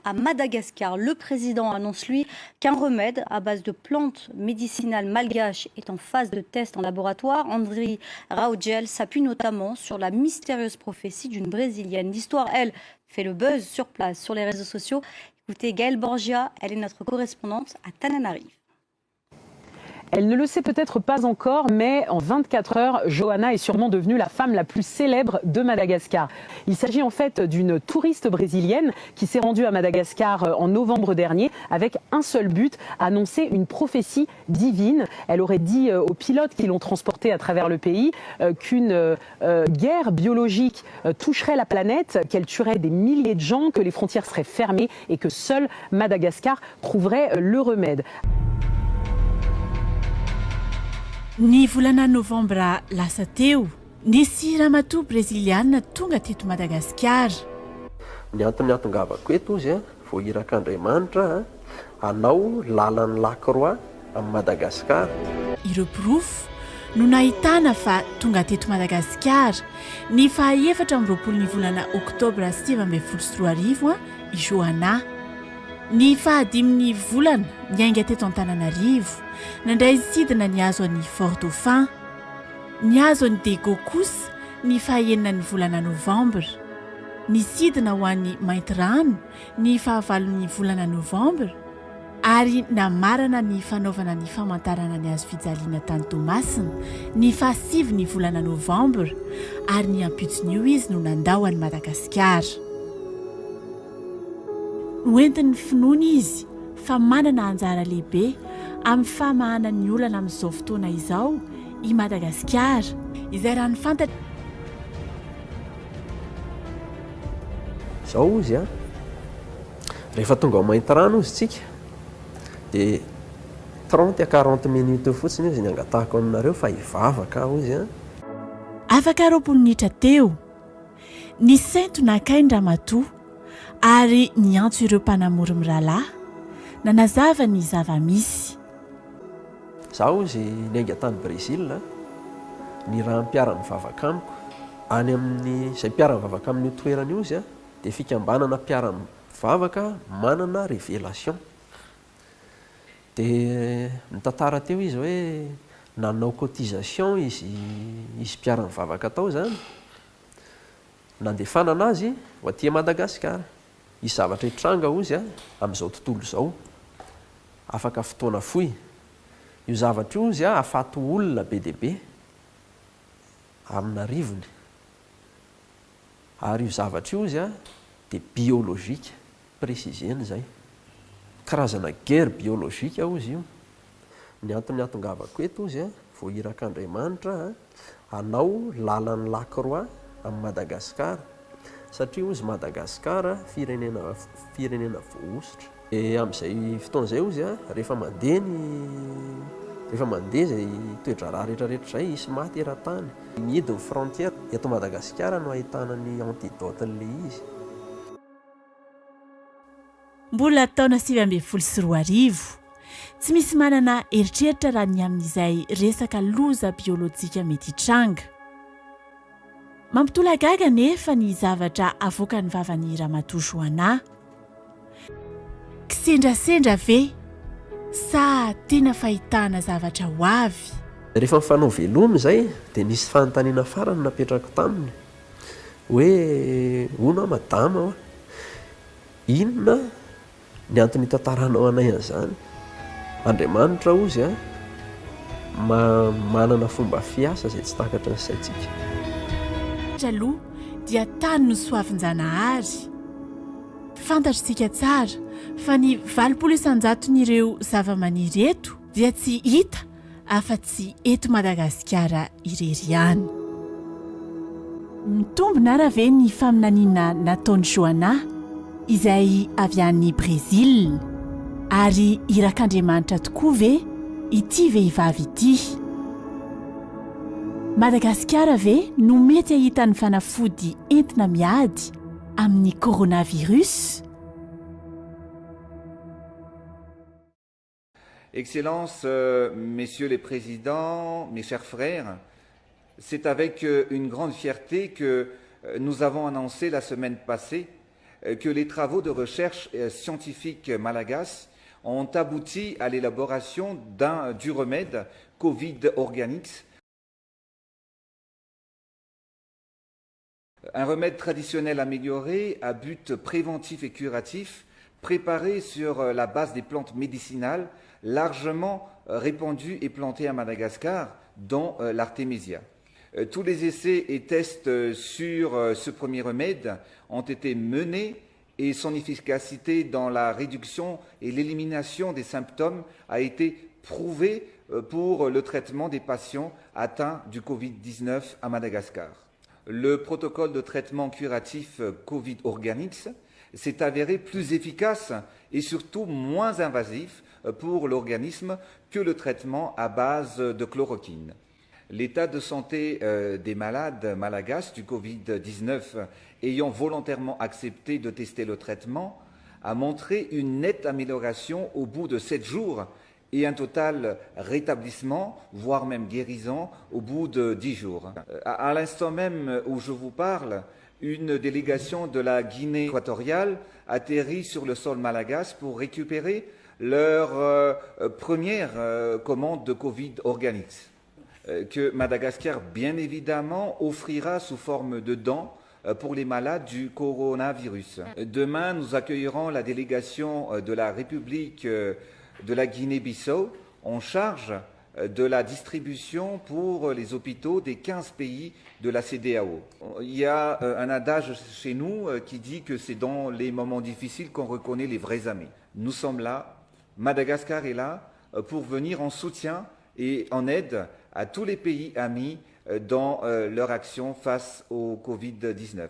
à Madagascar. Le président annonce, lui, qu'un remède à base de plantes médicinales malgaches est en phase de test en laboratoire. Andry Raugel s'appuie notamment sur la mystérieuse prophétie d'une Brésilienne. L'histoire, elle, fait le buzz sur place, sur les réseaux sociaux. Écoutez, Gaëlle Borgia, elle est notre correspondante à Tananarive. Elle ne le sait peut-être pas encore, mais en 24 heures, Johanna est sûrement devenue la femme la plus célèbre de Madagascar. Il s'agit en fait d'une touriste brésilienne qui s'est rendue à Madagascar en novembre dernier avec un seul but, annoncer une prophétie divine. Elle aurait dit aux pilotes qui l'ont transportée à travers le pays qu'une guerre biologique toucherait la planète, qu'elle tuerait des milliers de gens, que les frontières seraient fermées et que seul Madagascar trouverait le remède. Ny volana novambra lasa teo, nisy ramatoa breziliana tonga teto Madagasikara. Ny antony hatongavako eto izy vao irak'Andriamanitra hanao lalan'ny lakroa amin'ny Madagasikara. Ireo pirofo no nahitana fa tonga teto Madagasikara ny faha-efatra amby roapolo ny volana oktobra 2024 i Johanna. Ny fahadimy volana niainga teto Antananarivo, nandray sidina ny hazo an'ny Fort Dauphin, ny hazo an'ny Dego kosa ny fahaenina ny volana novambra, ny sidina ho an'ny Mainty Rano ny fahavalon'ny volana novambra, ary namarana ny fanaovana ny famantarana ny hazo fijaliana tany Tomasina ny fahasivy ny volana novambra, ary ny ampitson'io izy no nandao an'i Madagasikara. Noentin'ny finoana izy fa manana anjara lehibe amin'ny famahana ny olana amin'izao fotoana izao i Madagasikara, izay raha ny fantatra. Izao izy rehefa tonga ao Mainty Rano izy tsika dia 30 à 40 minutes fotsiny izy ny angatahako aminareo fa hivavaka aho izy Afaka 20 minitra teo ny sento nakainy ramatoa ary niantso ireo mpanamory mirahalahy nanazava ny zava-misy. Zaho izy niainga tany Brésil, ny raha mpiara-mivavaka amiko any amin'ny izay mpiara-mivavaka amin'ny toerana io izy dia fikambanana mpiara-mivavaka manana révélation. Dia nitantara teo izy hoe nanao cotisation izy mpiara-mivavaka tao zany, nandefanana azy ho aty Madagasikara. Izy zavatra hitranga izy amin'izao tontolo izao, afaka fotoana fohy. Io zavatra io izy ahafaty olona be dia be amina rivony. Ary io zavatra io izy dia biolojika, précisena zay. Karazana guerre biolojika izy io. Ny antony hatongavako eto izy vao irak'Andriamanitra hanao lalan'ny lakroa amin'ny Madagasikara. Satria izy Madagasikara firenena voaositra. Amin'izay fotoana izay izy rehefa mandeha izay toedrarà rehetrarehetra izay isy maty eran-tany. Ny hidiny frontière eto Madagasikara no ahitana ny antidote-n'ilay izy. Mbola taona 2024 tsy misy manana eritreritra raha ny amin'izay resaka loza biolojika mety hitranga. Mampitola gaga nefa ny zavatra avoaka ny vavan'ny ramatoa Johanna. Kisendrasendra ve sa tena fahitana zavatra ho avy? Rehefa mifanao velomy izay dia nisy fanontaniana farany napetrako taminy hoe hono madama inona ny antony hitantaranao anay an'izany. Andriamanitra izy manana fomba fiasa izay tsy takatra ny saintsika. Aloha dia tany no soavinjanahary. Fantatritsika tsara fa ny 20% zava-maniry eto dia tsy hita afa-tsy eto Madagasikara irery ihany. Mitombina raha ve ny faminaniana nataon'i Johanna izay avy any Brésil, ary irak'Andriamanitra tokoa ve ity vehivavy ity? Madagasikara ve no mety ahita ny fanafody entina miady amin'ny coronavirus? Excellences, Messieurs les Présidents, mes chers frères, c'est avec une grande fierté que nous avons annoncé la semaine passée que les travaux de recherche scientifique malagasy ont abouti à l'élaboration du remède Covid Organics, un remède traditionnel amélioré à but préventif et curatif, préparé sur la base des plantes médicinales largement répandues et plantées à Madagascar, dont l'artémisia. Tous les essais et tests sur ce premier remède ont été menés et son efficacité dans la réduction et l'élimination des symptômes a été prouvée pour le traitement des patients atteints du Covid-19 à Madagascar. Le protocole de traitement curatif Covid Organics s'est avéré plus efficace et surtout moins invasif pour l'organisme que le traitement à base de chloroquine. L'état de santé des malades malagasy du Covid-19 ayant volontairement accepté de tester le traitement a montré une nette amélioration au bout de 7 jours et un total rétablissement, voire même guérison, au bout de 10 jours. À l'instant même où je vous parle, une délégation de la Guinée équatoriale atterrit sur le sol malagasy pour récupérer leur première commande de Covid Organics, que Madagascar, bien évidemment, offrira sous forme de dons pour les malades du coronavirus. Demain, nous accueillerons la délégation de la République de la Guinée-Bissau en charge de la distribution pour les hôpitaux des 15 pays de la CEDEAO. Il y a un adage chez nous qui dit que c'est dans les moments difficiles qu'on reconnaît les vrais amis. Nous sommes là, Madagascar est là pour venir en soutien et en aide à tous les pays amis dans leur action face au Covid-19.